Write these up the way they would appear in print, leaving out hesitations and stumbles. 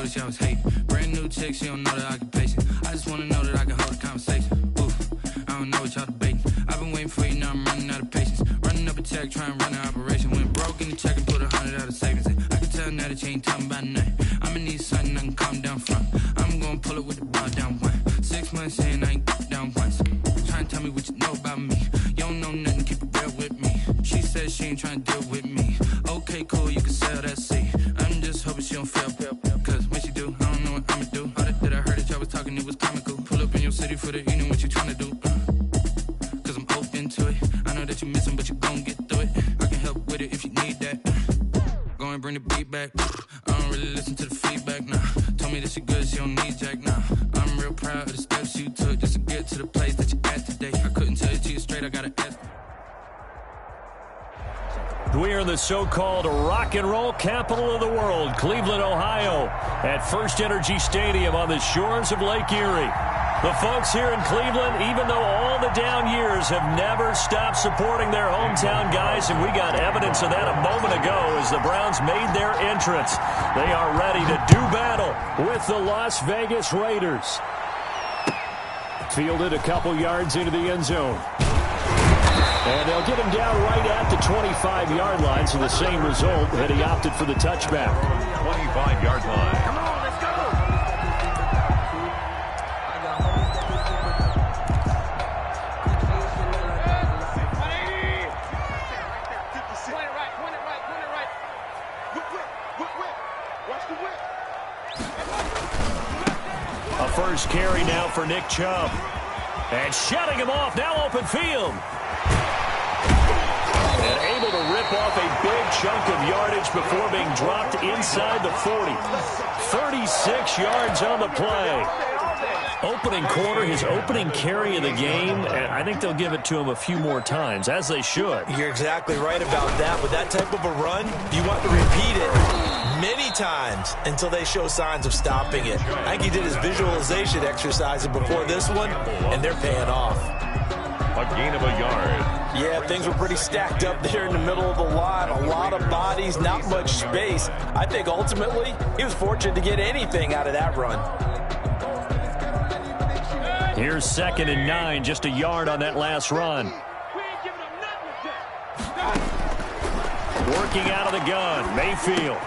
notice y'all was hating. Brand new chick, she don't know the occupation. I just wanna know that I can hold a conversation. Oof, I don't know what y'all debating. I've been waiting for you, now I'm running out of patience. Running up a check, trying to run an operation. Went broke in the check and put 100 out of savings in. I can tell now that you ain't talking about nothing. I'ma need something I can calm down from. I'm gonna pull it with the ball down one. 6 months in, I ain't down once. Trying to tell me what you know about me. You don't know nothing, keep it real with me. She says she ain't trying to deal with me. Okay, cool, you can sell that seat. I'm just hoping she don't fail. Cause when she do, I don't know what I'ma do. All that I heard that y'all was talking, it was comical. Pull up in your city for the evening, what you trying to do? Cause I'm open to it. I know that you missing, but you gon' get through it. I can help with it if you need that. Go and bring the beat back. I don't really listen to the feedback, nah. Told me that she good, she don't need Jack, nah. I'm real proud of the steps you took just to get to the place that you at today. I couldn't tell you to you straight, I gotta ask. We are in the so-called rock and roll capital of the world, Cleveland, Ohio, at First Energy Stadium on the shores of Lake Erie. The folks here in Cleveland, even though all the down years, have never stopped supporting their hometown guys, and we got evidence of that a moment ago as the Browns made their entrance. They are ready to do battle with the Las Vegas Raiders. Fielded a couple yards into the end zone. And they'll get him down right at the 25-yard line, so the same result that he opted for the touchback. 25-yard line. Come on, let's go. Point it right. Whip. Watch the whip. A first carry now for Nick Chubb. And shutting him off, now open field. And able to rip off a big chunk of yardage before being dropped inside the 40. 36 yards on the play. Opening quarter, his opening carry of the game, and I think they'll give it to him a few more times, as they should. You're exactly right about that. With that type of a run, you want to repeat it many times until they show signs of stopping it. I think he did his visualization exercise before this one, and they're paying off. A gain of a yard. Yeah, things were pretty stacked up there in the middle of the line. A lot of bodies, not much space. I think ultimately he was fortunate to get anything out of that run. Here's 2nd and 9, just a yard on that last run. Working out of the gun, Mayfield.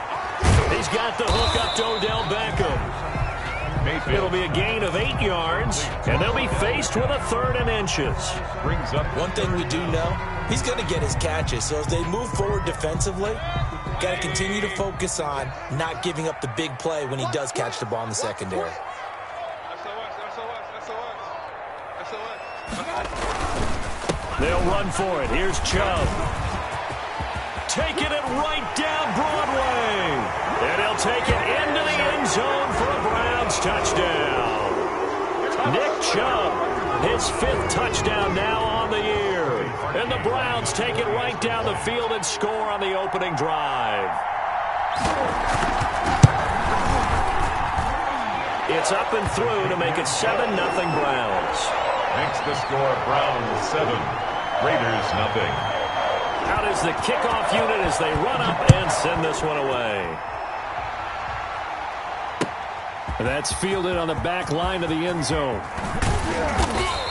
He's got the hook up to Odell Beckham. It'll be a gain of 8 yards, and they'll be faced with a 3rd and inches. Brings up one thing we do know, he's going to get his catches. So as they move forward defensively, got to continue to focus on not giving up the big play when he does catch the ball in the secondary. They'll run for it. Here's Chubb. Taking it right down Broadway. And he'll take it into the end zone for a Browns touchdown. Nick Chubb, his 5th touchdown now on the year. And the Browns take it right down the field and score on the opening drive. It's up and through to make it 7-0 Browns. makes the score Browns 7, Raiders nothing. Out is the kickoff unit as they run up and send this one away. That's fielded on the back line of the end zone.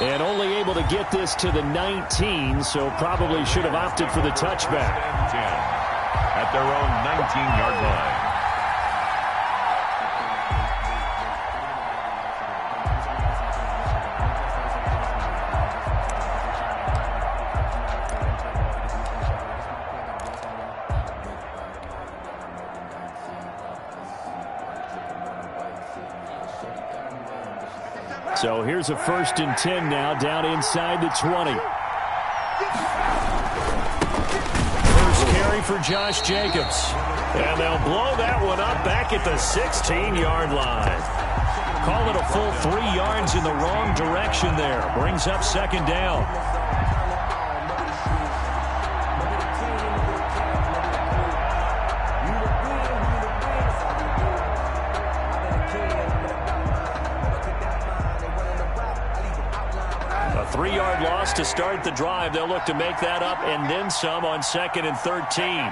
And only able to get this to the 19, so probably should have opted for the touchback. 10 at their own 19-yard line. So here's a 1st and 10 now, down inside the 20. First carry for Josh Jacobs. And they'll blow that one up back at the 16-yard line. Call it a full 3 yards in the wrong direction there. Brings up 2nd down. A 3-yard loss to start the drive. They'll look to make that up and then some on 2nd and 13.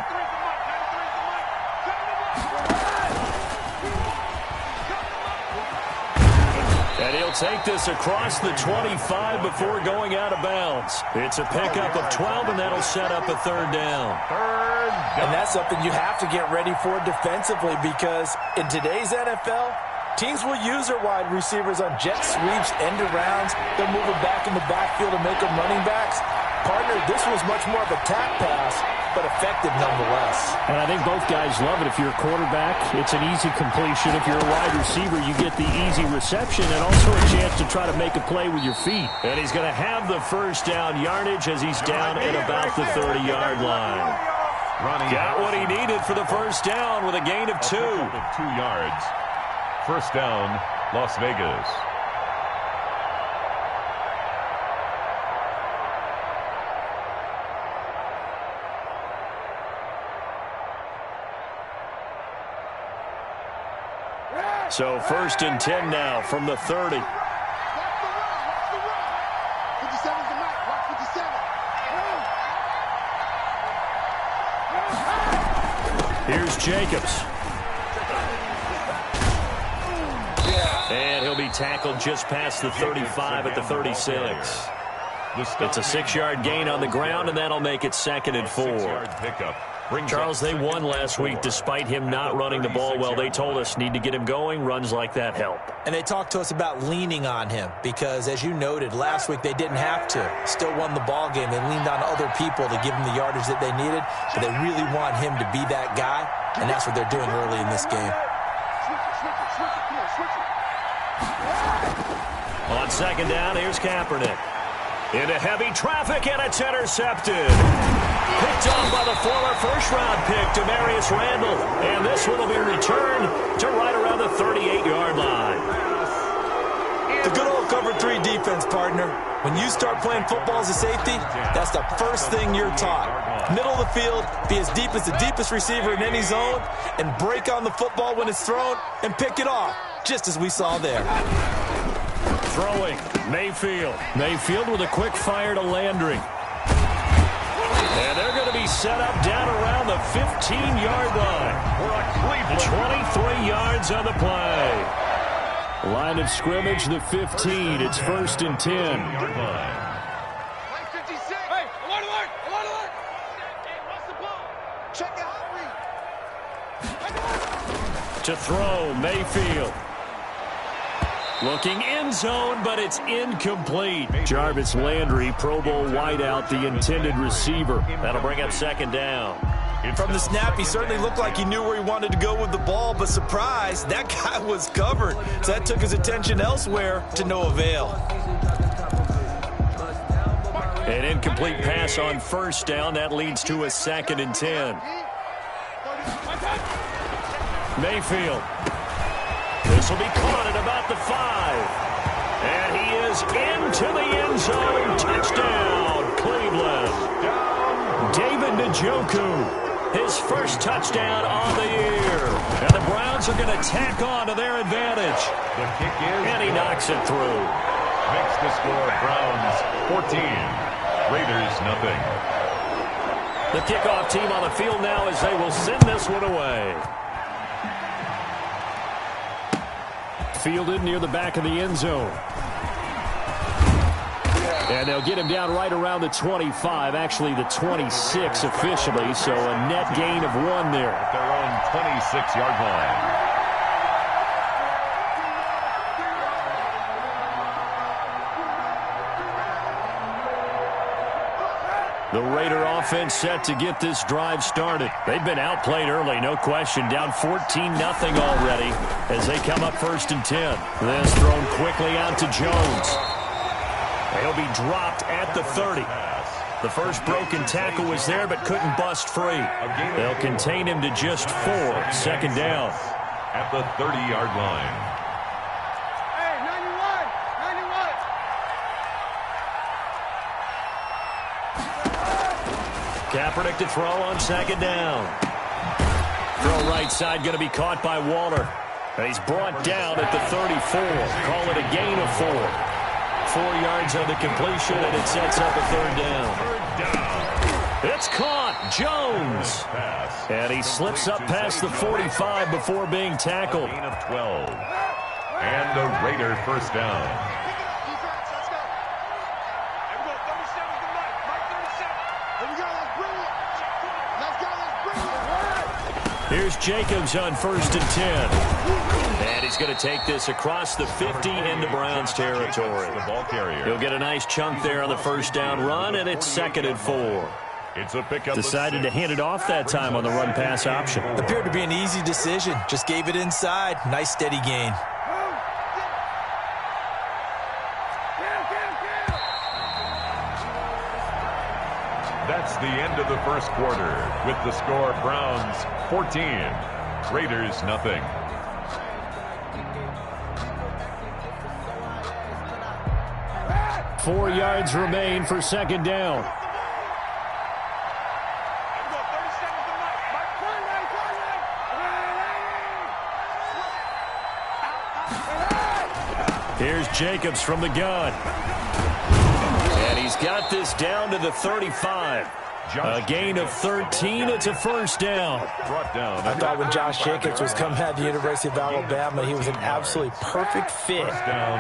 And he'll take this across the 25 before going out of bounds. It's a pickup of 12, and that'll set up a third down. And that's something you have to get ready for defensively, because in today's NFL, teams will use their wide receivers on jet sweeps, end arounds. They'll move them back in the backfield and make them running backs. Partner, this was much more of a tap pass, but effective nonetheless. And I think both guys love it. If you're a quarterback, it's an easy completion. If you're a wide receiver, you get the easy reception and also a chance to try to make a play with your feet. And he's going to have the first down yardage as he's down at about the 30-yard line. Got what he needed for the first down with a gain of 2. 2 yards. First down, Las Vegas. So first and 10 now from the 30. Here's Jacobs. And he'll be tackled just past the 35 at the 36. It's a 6-yard gain on the ground, and that'll make it 2nd and 4. Charles, they won last week despite him not running the ball well. They told us need to get him going. Runs like that help. And they talked to us about leaning on him because, as you noted, last week they didn't have to. Still won the ball game. They leaned on other people to give him the yardage that they needed, but they really want him to be that guy, and that's what they're doing early in this game. On second down, here's Kaepernick. Into heavy traffic, and it's intercepted. Picked off by the former first-round pick, Demarius Randall. And this one will be returned to right around the 38-yard line. The good old cover 3 defense, partner. When you start playing football as a safety, that's the first thing you're taught. Middle of the field, be as deep as the deepest receiver in any zone, and break on the football when it's thrown and pick it off, just as we saw there. Throwing, Mayfield. Mayfield with a quick fire to Landry. And they're going to be set up down around the 15-yard line. 23 yards on the play. Line of scrimmage, the 15. It's first and 10. Hey, alert, alert, alert, alert. Hey, what's the ball? Check it out, To throw, Mayfield. Looking end zone, but it's incomplete. Jarvis Landry, Pro Bowl wideout, the intended receiver. That'll bring up second down. From the snap, he certainly looked like he knew where he wanted to go with the ball, but surprise, that guy was covered. So that took his attention elsewhere to no avail. An incomplete pass on first down. That leads to a 2nd and 10. Mayfield. This will be caught at about the 5. And he is into the end zone. Touchdown, Cleveland. David Njoku, his first touchdown on the year. And the Browns are going to tack on to their advantage. The kick is, and he knocks it through. Makes the score Browns 14, Raiders nothing. The kickoff team on the field now as they will send this one away. Fielded near the back of the end zone. And they'll get him down right around the 25, actually the 26 officially, so a net gain of 1 there. At their own 26-yard line. The Raider offense set to get this drive started. They've been outplayed early, no question. Down 14-0 already as they come up first and 10. This thrown quickly out to Jones. He'll be dropped at the 30. The first broken tackle was there but couldn't bust free. They'll contain him to just 4. Second down. At the 30-yard line. Kaepernick to throw on second down. Throw right side going to be caught by Waller. And he's brought down at the 34. Call it a gain of 4. 4 yards on the completion, and it sets up a third down. It's caught. Jones. And he slips up past the 45 before being tackled. Gain of 12. And the Raider first down. Here's Jacobs on 1st and 10. And he's going to take this across the 50 into Browns territory. The ball carrier. He'll get a nice chunk there on the first down run, and it's 2nd and 4. It's a pickup. Decided to hand it off that time on the run-pass option. Appeared to be an easy decision. Just gave it inside. Nice steady gain. That's the end of the first quarter with the score Browns 14, Raiders nothing. Four yards remain for 2nd down. Here's Jacobs from the gun. And he's got this down to the 35. A gain of 13. It's a first down. Brought down. I thought when Josh Jacobs was coming out of the University of Alabama, he was an absolutely perfect fit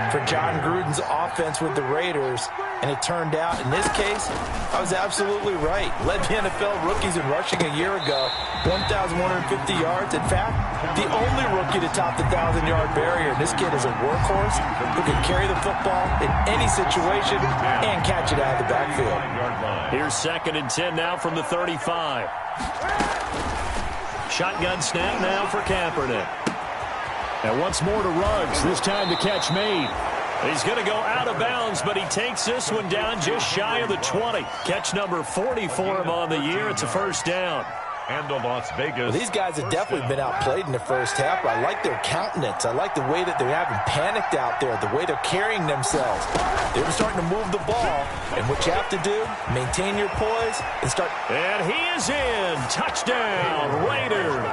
for John Gruden's offense with the Raiders. And it turned out, in this case, I was absolutely right. Led the NFL rookies in rushing a year ago, 1,150 yards. In fact, the only rookie to top the 1,000-yard barrier. This kid is a workhorse who can carry the football in any situation and catch it out of the backfield. Here's 2nd and 10 now from the 35. Shotgun snap now for Kaepernick. And once more to Ruggs, this time the catch made. He's going to go out of bounds, but he takes this one down just shy of the 20. Catch number 40 for him on the year. It's a first down. And the Las Vegas. Well, these guys have definitely been outplayed in the first half. I like their countenance. I like the way that they're having panicked out there, the way they're carrying themselves. They were starting to move the ball, and what you have to do, maintain your poise and start. And he is in. Touchdown, Raiders.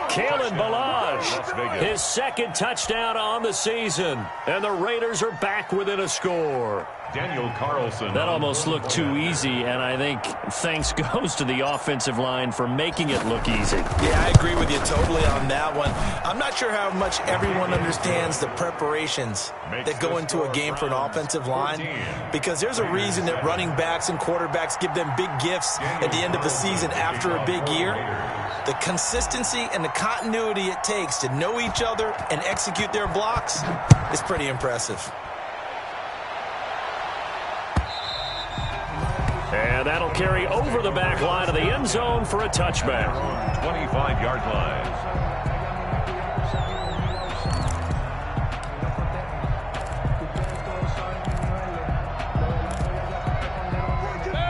Kalen Ballage, his 2nd touchdown on the season. And the Raiders are back within a score. Daniel Carlson. That almost looked too easy, and I think thanks goes to the offensive line for making it look easy. Yeah, I agree with you totally on that one. I'm not sure how much everyone understands the preparations that go into a game for an offensive line, because there's a reason that running backs and quarterbacks give them big gifts at the end of the season after a big year. The consistency and the continuity it takes to know each other and execute their blocks is pretty impressive. And that'll carry over the back line of the end zone for a touchback. 25-yard line.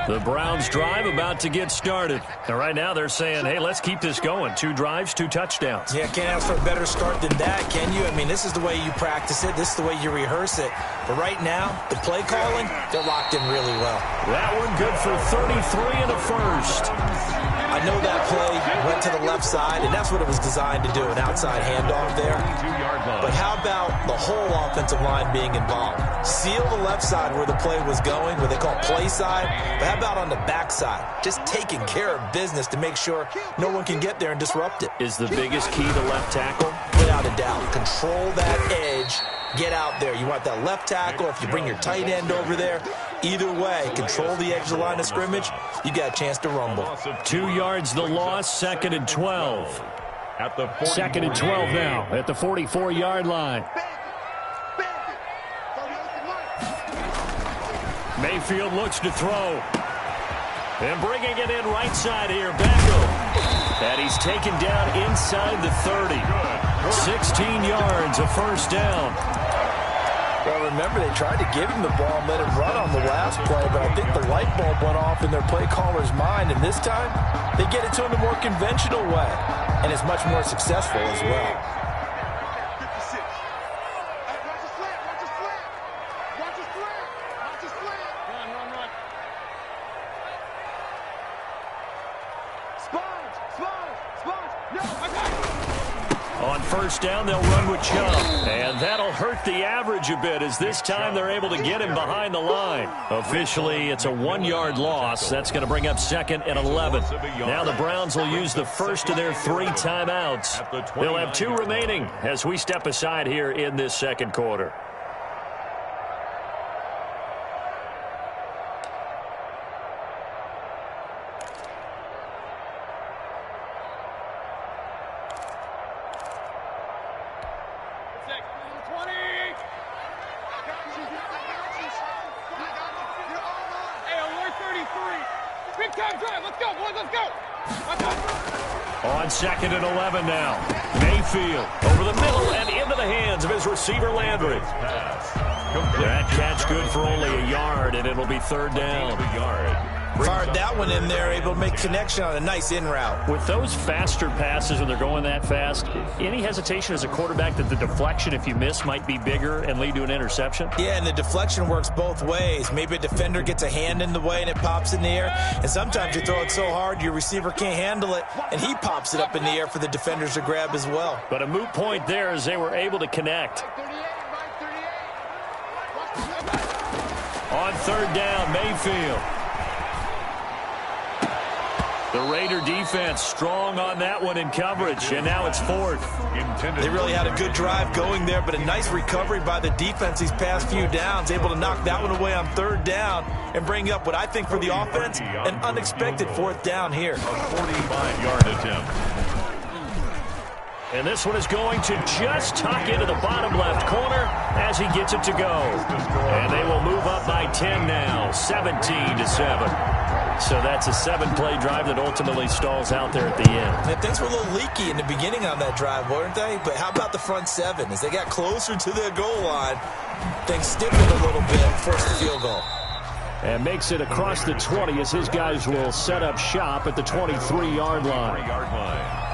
The Browns drive about to get started. And right now they're saying, hey, let's keep this going. 2 drives, 2 touchdowns. Yeah, can't ask for a better start than that, can you? I mean, this is the way you practice it. This is the way you rehearse it. But right now, the play calling, they're locked in really well. That one good for 33 and a first. I know that play went to the left side, and that's what it was designed to do, an outside handoff there. But how about the whole offensive line being involved? Seal the left side where the play was going, what they call play side. But how about on the back side? Just taking care of business to make sure no one can get there and disrupt it. Is the biggest key to left tackle? Without a doubt. Control that edge. Get out there. You want that left tackle. If you bring your tight end over there, either way, control the edge of the line of scrimmage, you got a chance to rumble. 2 yards the loss, 2nd and 12. At the 2nd and 12 now at the 44-yard line. Mayfield looks to throw. And bringing it in right side here, Beckham. And he's taken down inside the 30. 16 yards, a first down. Well, remember, they tried to give him the ball and let him run on the last play, but I think the light bulb went off in their play caller's mind, and this time they get it to him the more conventional way, and it's much more successful as well. first down, they'll run with Chubb. And that'll hurt the average a bit as this time they're able to get him behind the line. Officially, it's a 1-yard loss. That's going to bring up 2nd and 11. Now the Browns will use the first of their 3 timeouts. They'll have 2 remaining as we step aside here in this second quarter. On 2nd and 11 now. Mayfield over the middle and into the hands of his receiver Landry. That catch good for only a yard, and it'll be 3rd down. Fired that one in there, able to make connection on a nice in route. With those faster passes when they're going that fast, any hesitation as a quarterback that the deflection, if you miss, might be bigger and lead to an interception? Yeah, and the deflection works both ways. Maybe a defender gets a hand in the way and it pops in the air, and sometimes you throw it so hard your receiver can't handle it, and he pops it up in the air for the defenders to grab as well. But a moot point there as they were able to connect. On 3rd down, Mayfield. The Raider defense strong on that one in coverage, and now it's 4th. They really had a good drive going there, but a nice recovery by the defense these past few downs, able to knock that one away on 3rd down and bring up what I think for the offense, an unexpected 4th down here. A 45-yard attempt. And this one is going to just tuck into the bottom left corner as he gets it to go. And they will move up by 10 now, 17-7. So that's a 7-play drive that ultimately stalls out there at the end. And things were a little leaky in the beginning on that drive, weren't they? But how about the front 7? As they got closer to the goal line, things stiffened a little bit, forced the field goal. And makes it across the 20 as his guys will set up shop at the 23-yard line.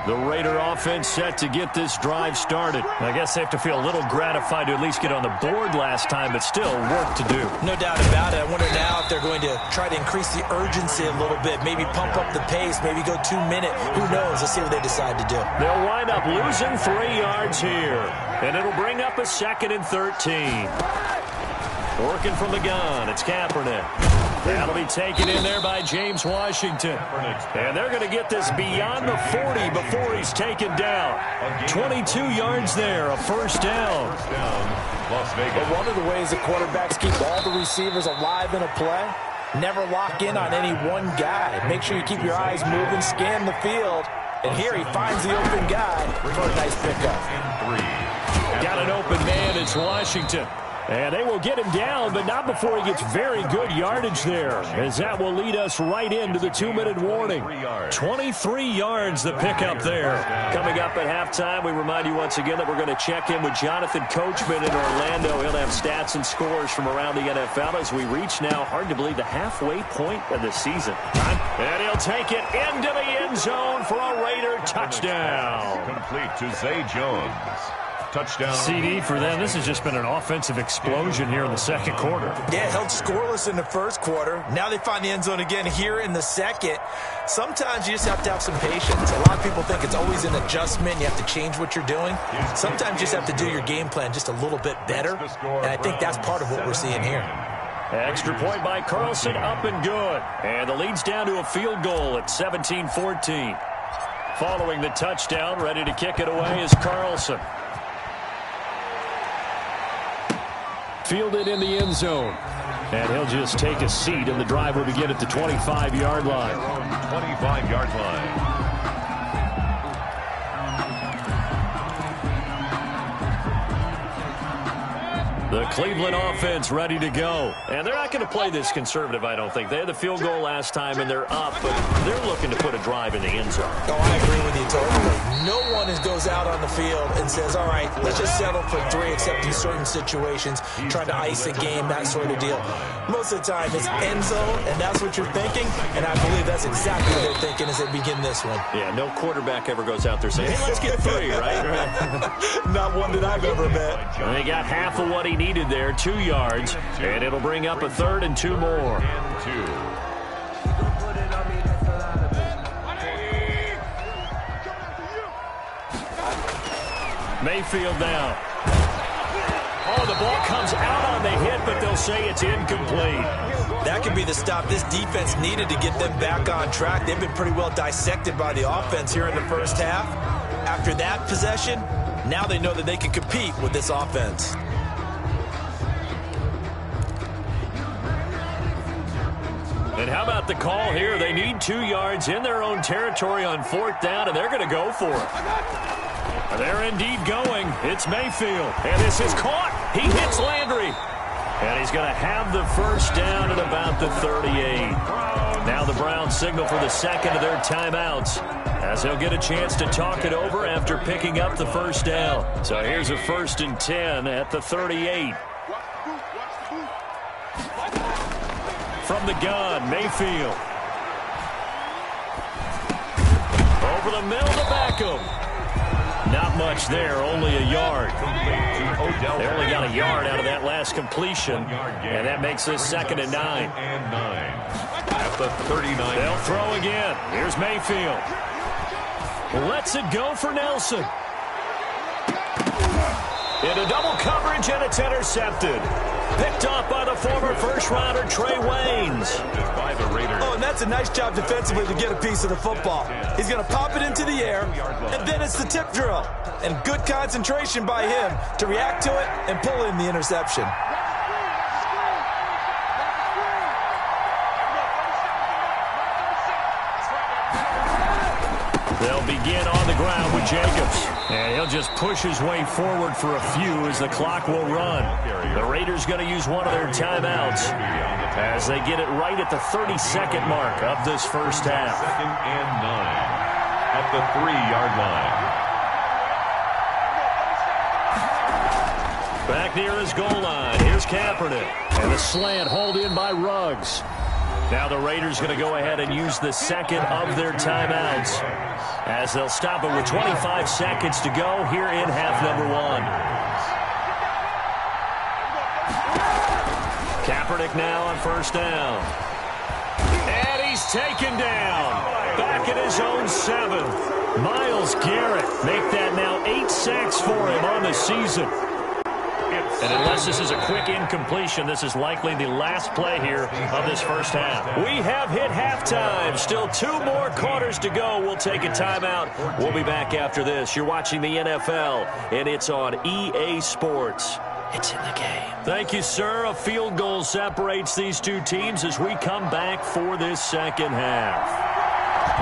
The Raider offense set to get this drive started. I guess they have to feel a little gratified to at least get on the board last time, but still work to do. No doubt about it. I wonder now if they're going to try to increase the urgency a little bit, maybe pump up the pace, maybe go 2-minute. Who knows? Let's see what they decide to do. They'll wind up losing 3 yards here, and it'll bring up a 2nd and 13. Working from the gun, it's Kaepernick. That'll be taken in there by James Washington. And they're going to get this beyond the 40 before he's taken down. 22 yards there, a 1st down. Las Vegas. But one of the ways the quarterbacks keep all the receivers alive in a play, never lock in on any one guy. Make sure you keep your eyes moving, scan the field. And here he finds the open guy for a nice pickup. Got an open man, it's Washington. And they will get him down, but not before he gets very good yardage there, as that will lead us right into the 2-minute warning. 23 yards the pickup there. Coming up at halftime, we remind you once again that we're going to check in with Jonathan Coachman in Orlando. He'll have stats and scores from around the NFL as we reach now, hard to believe, the halfway point of the season. And he'll take it into the end zone for a Raider touchdown. Complete to Zay Jones. Touchdown. CD for them. This has just been an offensive explosion here in the second quarter. Yeah, held scoreless in the first quarter. Now they find the end zone again here in the second. Sometimes you just have to have some patience. A lot of people think it's always an adjustment. You have to change what you're doing. Sometimes you just have to do your game plan just a little bit better. And I think that's part of what we're seeing here. Extra point by Carlson, up and good. And the lead's down to a field goal at 17-14. Following the touchdown, ready to kick it away is Carlson. Fielded in the end zone. And he'll just take a seat, and the drive will begin at the 25-yard line. 25-yard line. The Cleveland offense ready to go. And they're not going to play this conservative, I don't think. They had the field goal last time, and they're up, but they're looking to put a drive in the end zone. Oh, I agree with you totally. No one goes out on the field and says, all right, let's just settle for 3 except in certain situations, trying to ice a game, that sort of deal. Most of the time, it's end zone, and that's what you're thinking, and I believe that's exactly what they're thinking as they begin this one. Yeah, no quarterback ever goes out there saying, hey, let's get 3, right? Not one that I've ever met. And they got half of what he needed there, 2 yards, and it'll bring up a 3rd and 2 more. And 2. Mayfield now. Oh, the ball comes out on the hit, but they'll say it's incomplete. That could be the stop this defense needed to get them back on track. They've been pretty well dissected by the offense here in the first half. After that possession, now they know that they can compete with this offense. And how about the call here? They need 2 yards in their own territory on 4th down, and they're going to go for it. They're indeed going. It's Mayfield. And this is caught. He hits Landry. And he's going to have the first down at about the 38. Now the Browns signal for the second of their timeouts, as they'll get a chance to talk it over after picking up the first down. So here's a 1st and 10 at the 38. From the gun, Mayfield. Over the middle to Beckham. Not much there, only a yard. They only got a yard out of that last completion, and that makes this 2nd and 9. At the 39. They'll throw again. Here's Mayfield. Lets it go for Nelson. Into double coverage, and it's intercepted. Picked off by the former first-rounder Trey Waynes. Oh, and that's a nice job defensively to get a piece of the football. He's going to pop it into the air, and then it's the tip drill. And good concentration by him to react to it and pull in the interception. They'll begin on the ground with Jacobs. And he'll just push his way forward for a few as the clock will run. The Raiders going to use one of their timeouts as they get it right at the 32nd mark of this first half. 2nd and 9 at the 3-yard line. Back near his goal line. Here's Kaepernick. And the slant hauled in by Ruggs. Now the Raiders going to go ahead and use the second of their timeouts, as they'll stop it with 25 seconds to go here in half number 1. Kaepernick now on 1st down. And he's taken down. Back at his own 7. Myles Garrett make that now 8 sacks for him on the season. And unless this is a quick incompletion, this is likely the last play here of this first half. We have hit halftime. Still 2 more quarters to go. We'll take a timeout. We'll be back after this. You're watching the NFL, and it's on EA Sports. It's in the game. Thank you, sir. A field goal separates these two teams as we come back for this second half.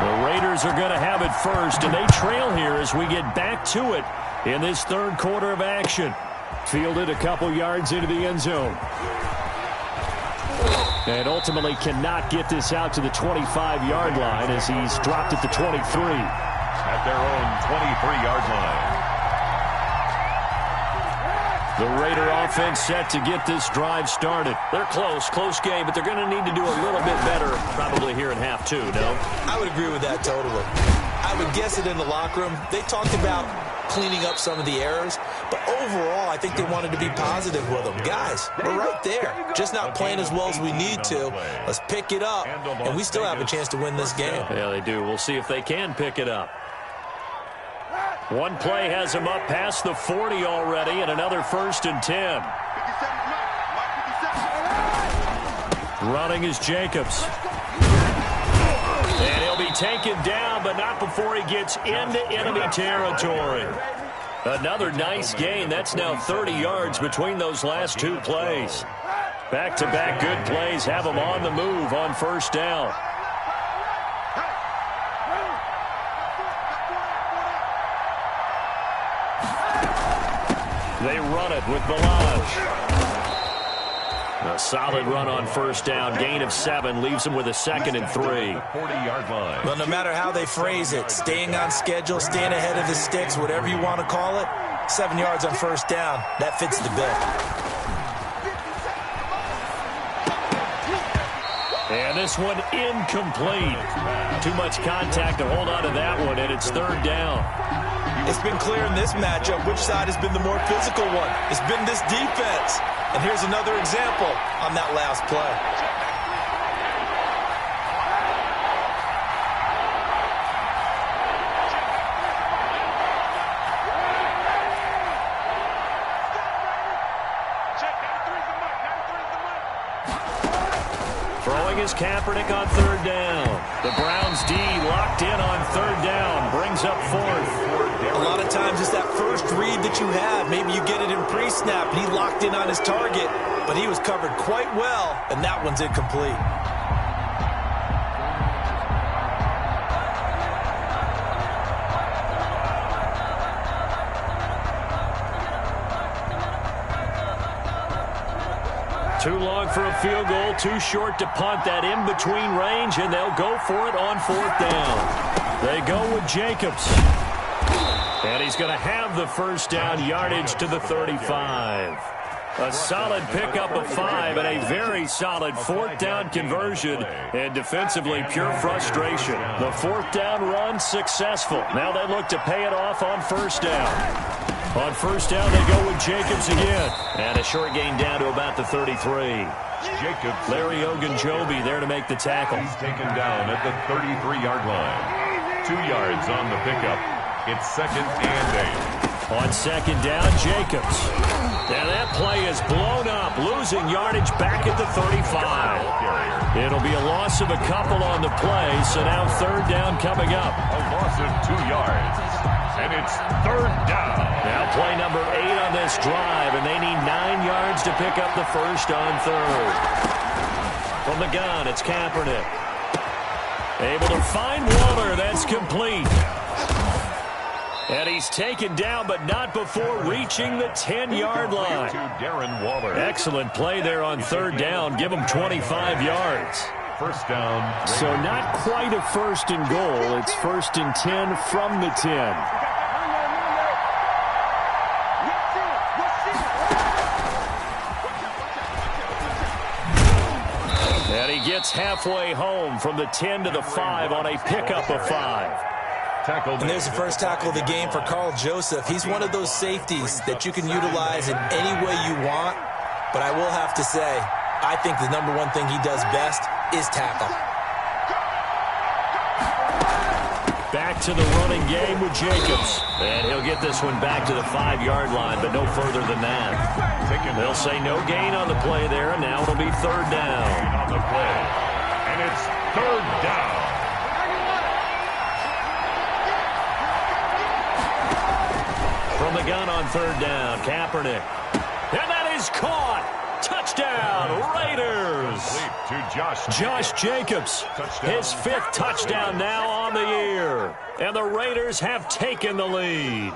The Raiders are going to have it first, and they trail here as we get back to it in this 3rd quarter of action. Fielded a couple yards into the end zone. And ultimately cannot get this out to the 25-yard line as he's dropped at the 23. At their own 23-yard line. The Raider offense set to get this drive started. They're close game, but they're going to need to do a little bit better probably here in half 2, no? I would agree with that totally. I would guess it in the locker room. They talked about cleaning up some of the errors, but overall I think they wanted to be positive with them. Guys, we're right there, just not playing as well as we need to. Let's pick it up, and we still have a chance to win this game. Yeah, they do. We'll see if they can pick it up. One play has them up past the 40 already, and another 1st and 10. Running is Jacobs. And he'll be taken down, but not before he gets into enemy territory. Another nice gain. That's now 30 yards between those last 2 plays. Back-to-back good plays have them on the move on 1st down. They run it with Balaj. A solid run on 1st down. Gain of 7 leaves them with a 2nd and 3. 40-yard line. Well, no matter how they phrase it, staying on schedule, staying ahead of the sticks, whatever you want to call it, 7 yards on 1st down, that fits the bill. And this one incomplete. Too much contact to hold on to that one, and it's 3rd down. It's been clear in this matchup which side has been the more physical one. It's been this defense. And here's another example on that last play. Is Kaepernick on third down. The Browns D locked in on third down. Brings up fourth. A lot of times it's that first read that you have. Maybe you get it in pre-snap. He locked in on his target, but he was covered quite well, and that one's incomplete. Too long for a field goal, too short to punt that in-between range, and they'll go for it on fourth down. They go with Jacobs. And he's going to have the first down, yardage to the 35. A solid pickup of 5 and a very solid fourth down conversion. And defensively, pure frustration. The fourth down run successful. Now they look to pay it off on first down. On first down, they go with Jacobs again. And a short gain down to about the 33. Jacobs. Larry Ogunjobi there to make the tackle. He's taken down at the 33-yard line. 2 yards on the pickup. It's 2nd and 8. On second down, Jacobs. And that play is blown up, losing yardage back at the 35. It'll be a loss of a couple on the play, so now third down coming up. A loss of 2 yards. And it's third down. Now play number 8 on this drive, and they need 9 yards to pick up the first on third. From the gun, it's Kaepernick. Able to find Waller. That's complete. And he's taken down, but not before reaching the 10-yard line. Excellent play there on third down. Give him 25 yards. First down. So not quite a first and goal. It's 1st and 10 from the 10. And he gets halfway home from the 10 to the 5 on a pickup of 5. And there's the first tackle of the game for Carl Joseph. He's one of those safeties that you can utilize in any way you want. But I will have to say, I think the number one thing he does best is tackle. Back to the running game with Jacobs. And he'll get this one back to the 5-yard line, but no further than that. They'll say no gain on the play there, and now it'll be third down. On the play. And it's third down. From the gun on third down, Kaepernick. And that is caught. Touchdown, Raiders. To Josh Jacobs, his 5th touchdown now on the year. And the Raiders have taken the lead.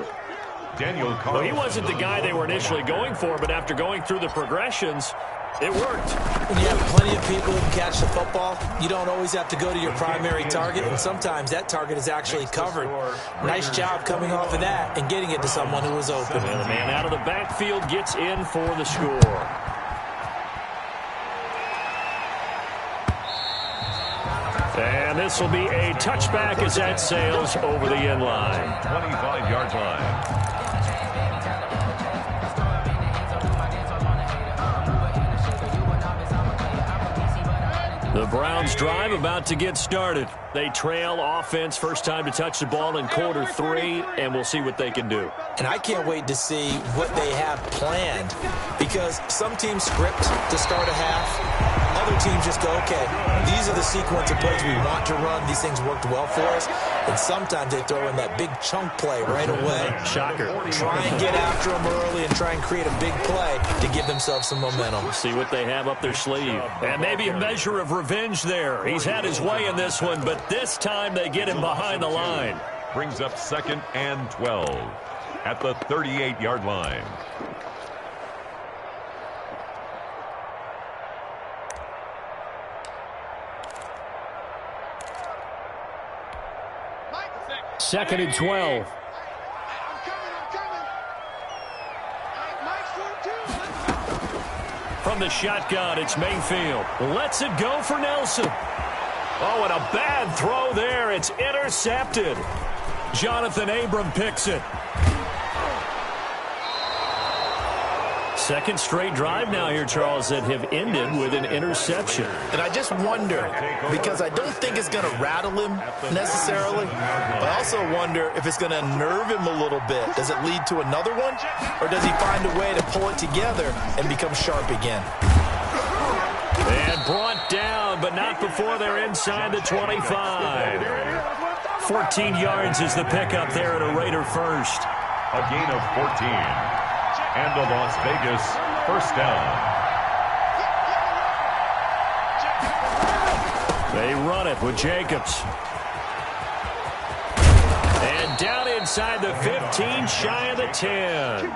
Well, he wasn't the guy they were initially going for, but after going through the progressions, it worked. When you have plenty of people who can catch the football, you don't always have to go to your primary target, and sometimes that target is actually covered. Nice job coming off of that and getting it to someone who was open. And the man out of the backfield gets in for the score. And this will be a touchback as that sails over the end line. 25-yard line. The Browns drive about to get started. They trail offense, first time to touch the ball in quarter 3, and we'll see what they can do. And I can't wait to see what they have planned, because some teams script to start a half. Other teams just go, okay, these are the sequence of plays we want to run. These things worked well for us. And sometimes they throw in that big chunk play right away. Shocker. Try and get after them early and try and create a big play to give themselves some momentum. We'll see what they have up their sleeve. And maybe a measure of revenge there. He's had his way in this one, but this time they get him behind the line. Brings up 2nd and 12 at the 38-yard line. Second and 12. From the shotgun, it's Mayfield. Lets it go for Nelson. Oh, and a bad throw there. It's intercepted. Jonathan Abram picks it. Second straight drive now here, Charles, that have ended with an interception. And I just wonder, because I don't think it's going to rattle him necessarily, but I also wonder if it's going to nerve him a little bit. Does it lead to another one, or does he find a way to pull it together and become sharp again? And brought down, but not before they're inside the 25. 14 yards is the pickup there at a Raider first. A gain of 14. And a Las Vegas first down. They run it with Jacobs. And down inside the 15, shy of the 10.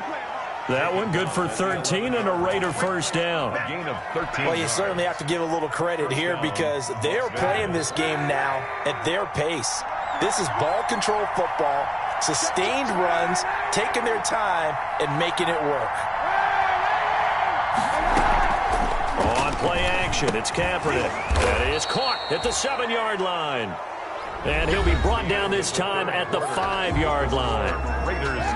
That one good for 13 and a Raider first down. A gain of 13. Well, you certainly have to give a little credit here because they're playing this game now at their pace. This is ball control football. Sustained runs, taking their time, and making it work. On play action, it's Kaepernick. That is caught at the 7-yard line. And he'll be brought down this time at the 5-yard line.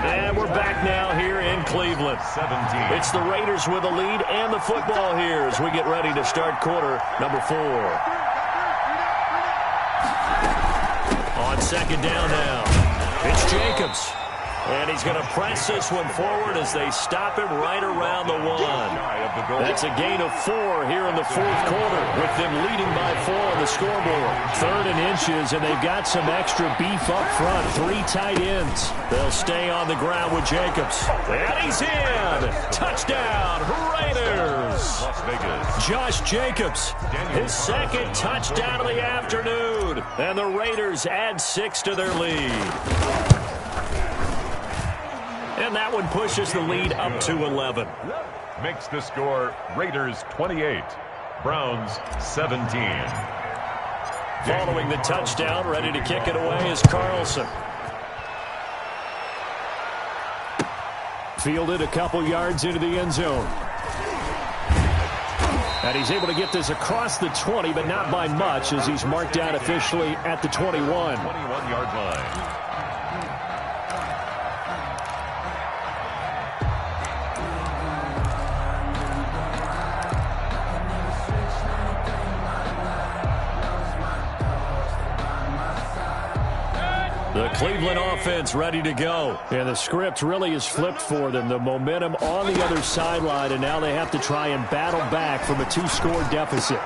And we're back now here in Cleveland. 17. It's the Raiders with the lead and the football here as we get ready to start quarter number 4. On second down now. It's Jacobs, and he's going to press this one forward as they stop him right around the 1. That's a gain of 4 here in the fourth quarter, with them leading by 4 on the scoreboard. 3rd and inches, and they've got some extra beef up front. 3 tight ends. They'll stay on the ground with Jacobs. And he's in! Touchdown, Raiders! Las Vegas. Josh Jacobs, his second touchdown of the afternoon. And the Raiders add 6 to their lead. And that one pushes the lead up to 11. Makes the score Raiders 28, Browns 17. Following the touchdown, ready to kick it away is Carlson. Fielded a couple yards into the end zone. And he's able to get this across the 20, but not by much, as he's marked down officially at the 21. 21-yard line. The Cleveland offense ready to go. And the script really is flipped for them. The momentum on the other sideline, and now they have to try and battle back from a 2-score deficit.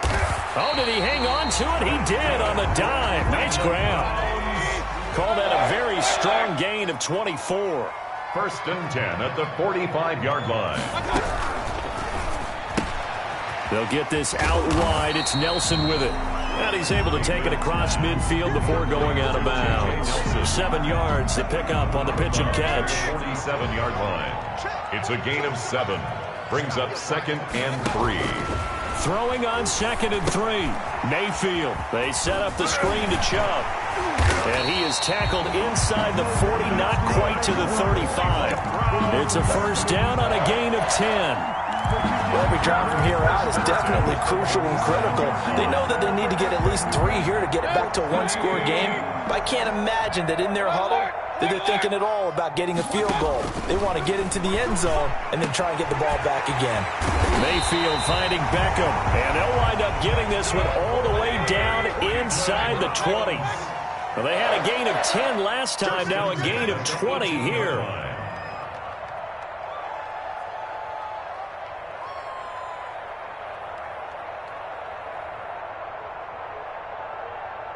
Oh, did he hang on to it? He did on the dime. Nice grab. Call that a very strong gain of 24. 1st and 10 at the 45-yard line. They'll get this out wide. It's Nelson with it. And he's able to take it across midfield before going out of bounds. 7 yards to pick up on the pitch and catch. 47-yard line. It's a gain of 7. Brings up 2nd and 3. Throwing on 2nd and 3. Mayfield. They set up the screen to Chubb. And he is tackled inside the 40, not quite to the 35. It's a first down on a gain of 10. Well, every drive from here out is definitely crucial and critical. They know that they need to get at least 3 here to get it back to a 1-score game. But I can't imagine that in their huddle that they're thinking at all about getting a field goal. They want to get into the end zone and then try and get the ball back again. Mayfield finding Beckham. And they'll wind up getting this one all the way down inside the 20. Well, they had a gain of 10 last time, now a gain of 20 here.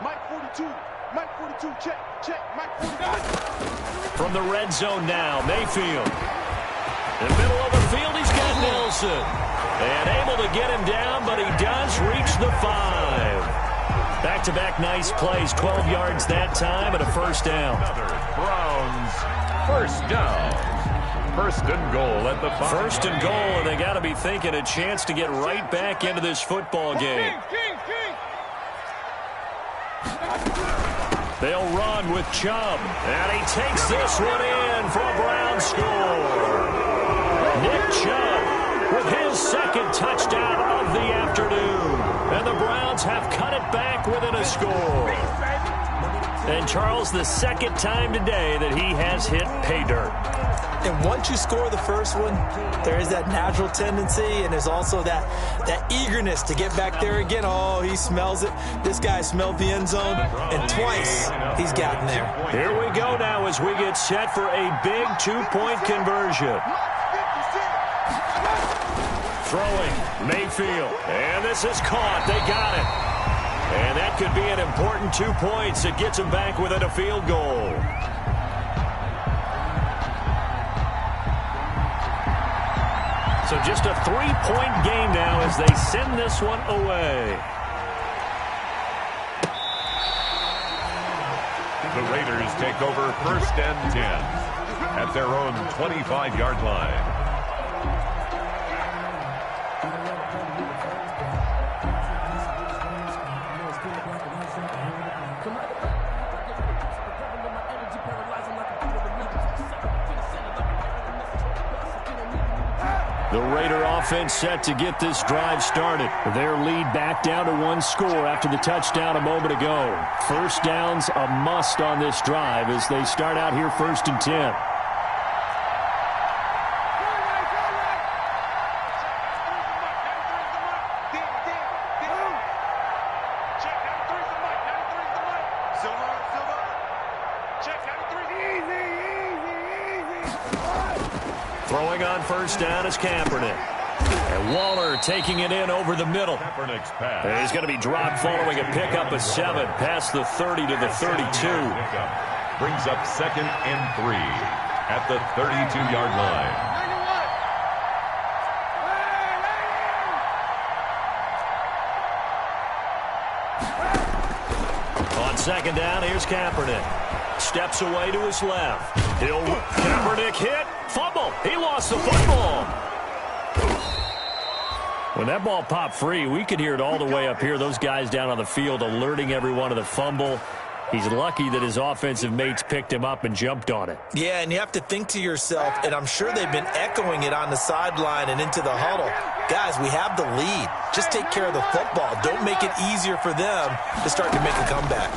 Mike 42, check, Mike 42. From the red zone now, Mayfield. In the middle of the field, he's got Nelson. And able to get him down, but he does reach the 5. Back-to-back nice plays, 12 yards that time, and a first down. Browns first down. 1st and goal at the 5. 1st and goal, and they got to be thinking a chance to get right back into this football game. They'll run with Chubb, and he takes this one in for a Brown score. Nick Chubb with his 2nd touchdown of the afternoon, and the Browns have cut it back within a score. And Charles, the second time today that he has hit pay dirt. And once you score the first one, there is that natural tendency, and there's also that eagerness to get back there again. Oh, he smells it. This guy smelled the end zone, and twice he's gotten there. Here we go now as we get set for a big two-point conversion. Throwing, Mayfield, and this is caught. They got it. And that could be an important 2 points. It gets them back within a field goal. So just a 3-point game now as they send this one away. The Raiders take over 1st and 10 at their own 25-yard line. The Raider offense set to get this drive started. Their lead back down to 1 score after the touchdown a moment ago. First down's a must on this drive as they start out here 1st and 10. Throwing on first down is Kaepernick. And Waller taking it in over the middle. Kaepernick's pass. And he's going to be dropped following a pickup of 7 past the 30 to the 32. Brings up 2nd and 3 at the 32-yard line. On 2nd down, here's Kaepernick. Steps away to his left. Kaepernick hit. Fumble. He lost the football. When that ball popped free, we could hear it all the way up here. Those guys down on the field alerting everyone of the fumble. He's lucky that his offensive mates picked him up and jumped on it. Yeah, and you have to think to yourself, and I'm sure they've been echoing it on the sideline and into the huddle. Guys, we have the lead. Just take care of the football. Don't make it easier for them to start to make a comeback.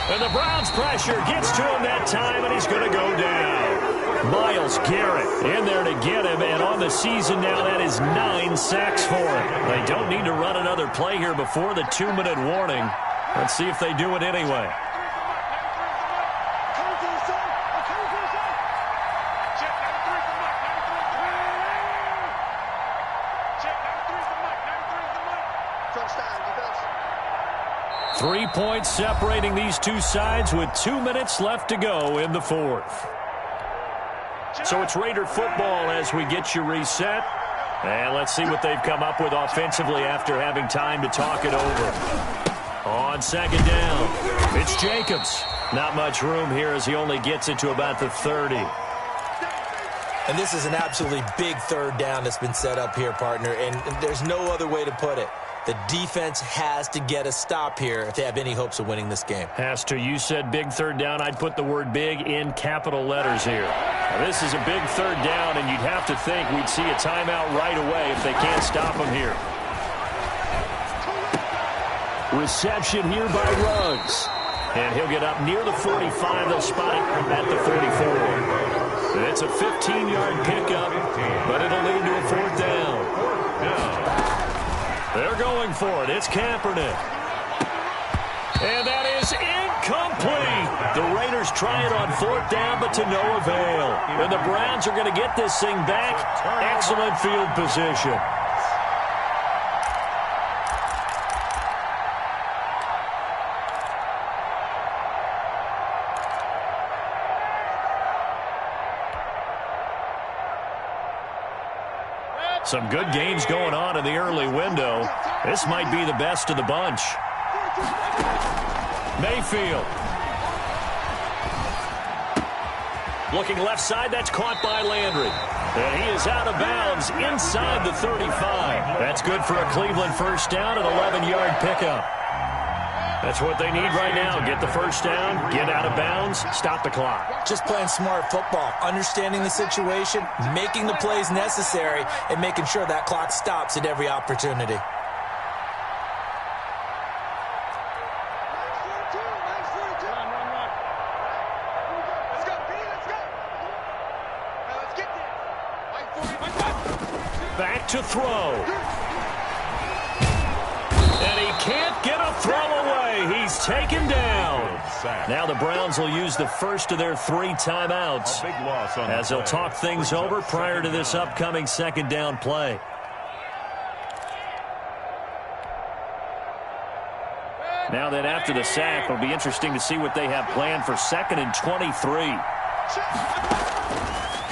And the Browns' pressure gets to him that time, and he's going to go down. Myles Garrett in there to get him, and on the season now, that is 9 sacks for him. They don't need to run another play here before the 2-minute warning. Let's see if they do it anyway. Three points separating these two sides with 2 minutes left to go in the 4th. So it's Raider football as we get you reset. And let's see what they've come up with offensively after having time to talk it over. On 2nd down, it's Jacobs. Not much room here as he only gets it to about the 30. And this is an absolutely big 3rd down that's been set up here, partner, and there's no other way to put it. The defense has to get a stop here if they have any hopes of winning this game. Has to. You said big 3rd down. I'd put the word big in capital letters here. Now, this is a big 3rd down, and you'd have to think we'd see a timeout right away if they can't stop him here. Reception here by Ruggs. And he'll get up near the 45. They'll spot it at the 44. It's a 15-yard pickup, but it'll lead to a 4th down. They're going for it. It's Kaepernick. And that is incomplete. The Raiders try it on 4th down, but to no avail. And the Browns are going to get this thing back. Excellent field position. Some good games going on in the early window. This might be the best of the bunch. Mayfield. Looking left side, that's caught by Landry. And he is out of bounds inside the 35. That's good for a Cleveland 1st down, an 11-yard pickup. That's what they need right now. Get the 1st down, get out of bounds, stop the clock. Just playing smart football, understanding the situation, making the plays necessary, and making sure that clock stops at every opportunity. back to throw. And he can't get a throw away. He's taken down. Now the Browns will use the first of their 3 timeouts as they'll talk things over prior to this upcoming second down play. Now then, after the sack, it'll be interesting to see what they have planned for 2nd and 23.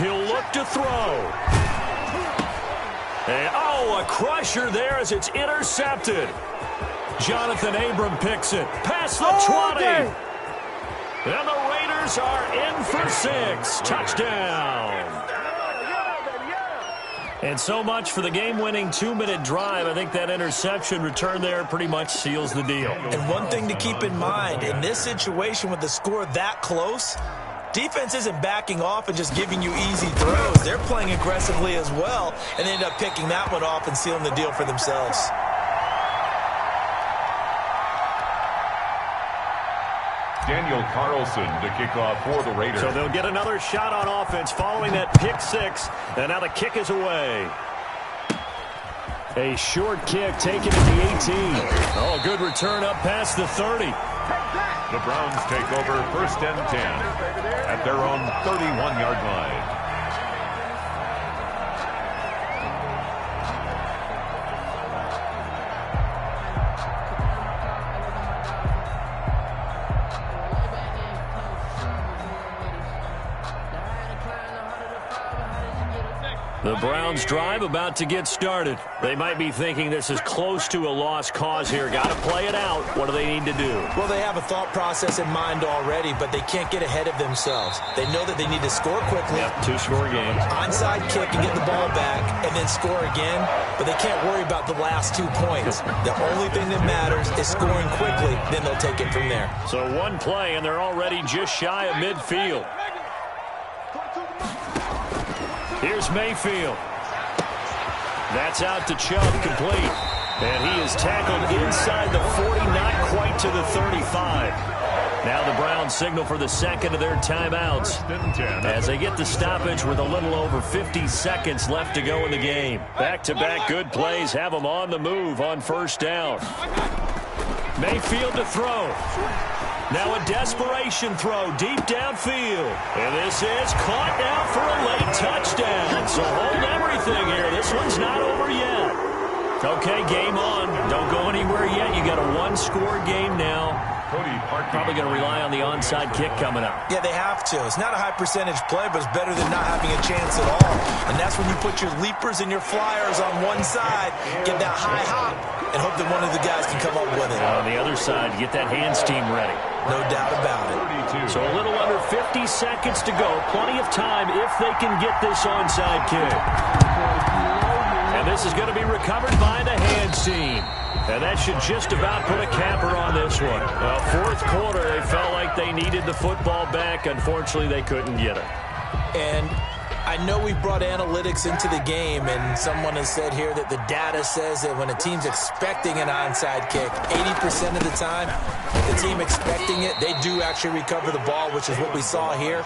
He'll look to throw. And, a crusher there as it's intercepted. Jonathan Abram picks it. Past the 20. And the Raiders are in for 6. Touchdown. And so much for the game-winning 2-minute drive. I think that interception return there pretty much seals the deal. And one thing to keep in mind, in this situation with the score that close, defense isn't backing off and just giving you easy throws. They're playing aggressively as well, and they end up picking that one off and sealing the deal for themselves. Daniel Carlson to kick off for the Raiders. So they'll get another shot on offense following that pick 6, and now the kick is away. A short kick taken at the 18. Good return up past the 30. The Browns take over 1st and 10 at their own 31-yard line. The Browns drive about to get started. They might be thinking this is close to a lost cause here. Got to play it out. What do they need to do? Well, they have a thought process in mind already, but they can't get ahead of themselves. They know that they need to score quickly. Yep, 2-score games. Onside kick and get the ball back and then score again, but they can't worry about the last 2 points. The only thing that matters is scoring quickly, then they'll take it from there. So one play, and they're already just shy of midfield. Here's Mayfield. That's out to Chubb, complete. And he is tackled inside the 40, not quite to the 35. Now the Browns signal for the second of their timeouts as they get the stoppage with a little over 50 seconds left to go in the game. Back-to-back good plays have them on the move on 1st down. Mayfield to throw. Now a desperation throw deep downfield. And this is caught now for a late touchdown. So hold everything here. This one's not over yet. Okay, game on. Don't go anywhere yet. You got a 1-score game now. Probably going to rely on the onside kick coming up. Yeah, they have to. It's not a high-percentage play, but it's better than not having a chance at all. And that's when you put your leapers and your flyers on one side, get that high hop, and hope that one of the guys can come up with it. On the other side, get that hands team ready. No doubt about it. So a little under 50 seconds to go. Plenty of time if they can get this onside kick. And this is going to be recovered by the hands team. And that should just about put a capper on this one. Well, 4th quarter, they felt like they needed the football back. Unfortunately, they couldn't get it. And I know we brought analytics into the game, and someone has said here that the data says that when a team's expecting an onside kick, 80% of the time, the team expecting it, they do actually recover the ball, which is what we saw here.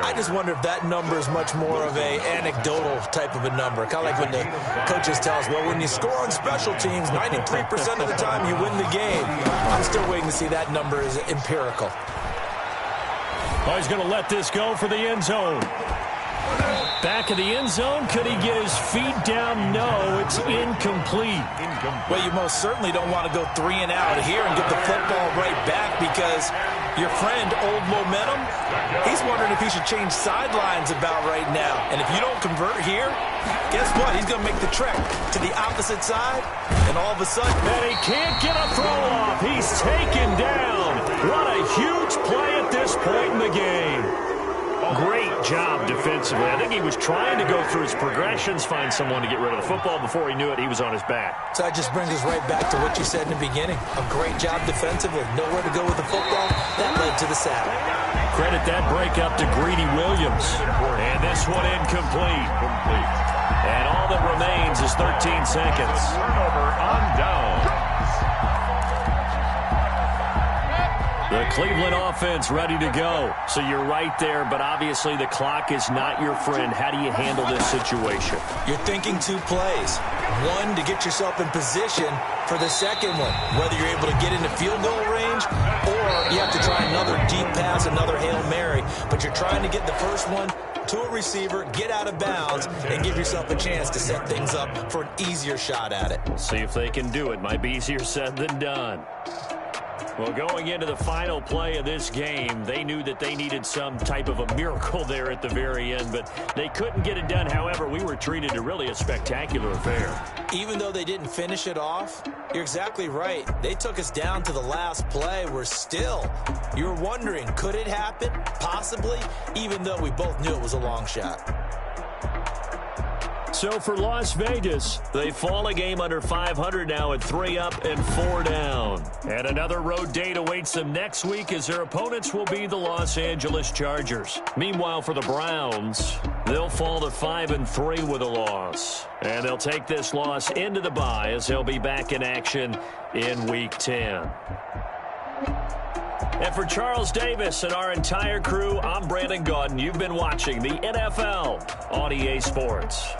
I just wonder if that number is much more of a anecdotal type of a number. Kind of like when the coaches tell us, well, when you score on special teams, 93% of the time you win the game. I'm still waiting to see that number is empirical. Oh, he's going to let this go for the end zone. Back of the end zone. Could he get his feet down? No, it's incomplete. Well, you most certainly don't want to go 3 and out here and get the football right back because your friend, Old Momentum, he's wondering if he should change sidelines about right now. And if you don't convert here, guess what? He's going to make the trek to the opposite side, and all of a sudden... And he can't get a throw off. He's taken down. What a huge play at this point in the game. Great job defensively. I think he was trying to go through his progressions, find someone to get rid of the football. Before he knew it, he was on his back. So that just brings us right back to what you said in the beginning. A great job defensively. Nowhere to go with the football. That led to the sack. Credit that break up to Greedy Williams. And this one incomplete. And all that remains is 13 seconds. Turnover on down. The Cleveland offense ready to go. So you're right there, but obviously the clock is not your friend. How do you handle this situation? You're thinking 2 plays. One, to get yourself in position for the second one, whether you're able to get into field goal range or you have to try another deep pass, another Hail Mary. But you're trying to get the first one to a receiver, get out of bounds, and give yourself a chance to set things up for an easier shot at it. See if they can do it. Might be easier said than done. Well, going into the final play of this game, they knew that they needed some type of a miracle there at the very end, but they couldn't get it done. However, we were treated to really a spectacular affair. Even though they didn't finish it off, you're exactly right. They took us down to the last play. We're still, you're wondering, could it happen? Possibly, even though we both knew it was a long shot. So for Las Vegas, they fall a game under 500 now at 3 up and 4 down. And another road date awaits them next week as their opponents will be the Los Angeles Chargers. Meanwhile, for the Browns, they'll fall to 5-3 with a loss. And they'll take this loss into the bye as they'll be back in action in Week 10. And for Charles Davis and our entire crew, I'm Brandon Gaudin. You've been watching the NFL on EA Sports.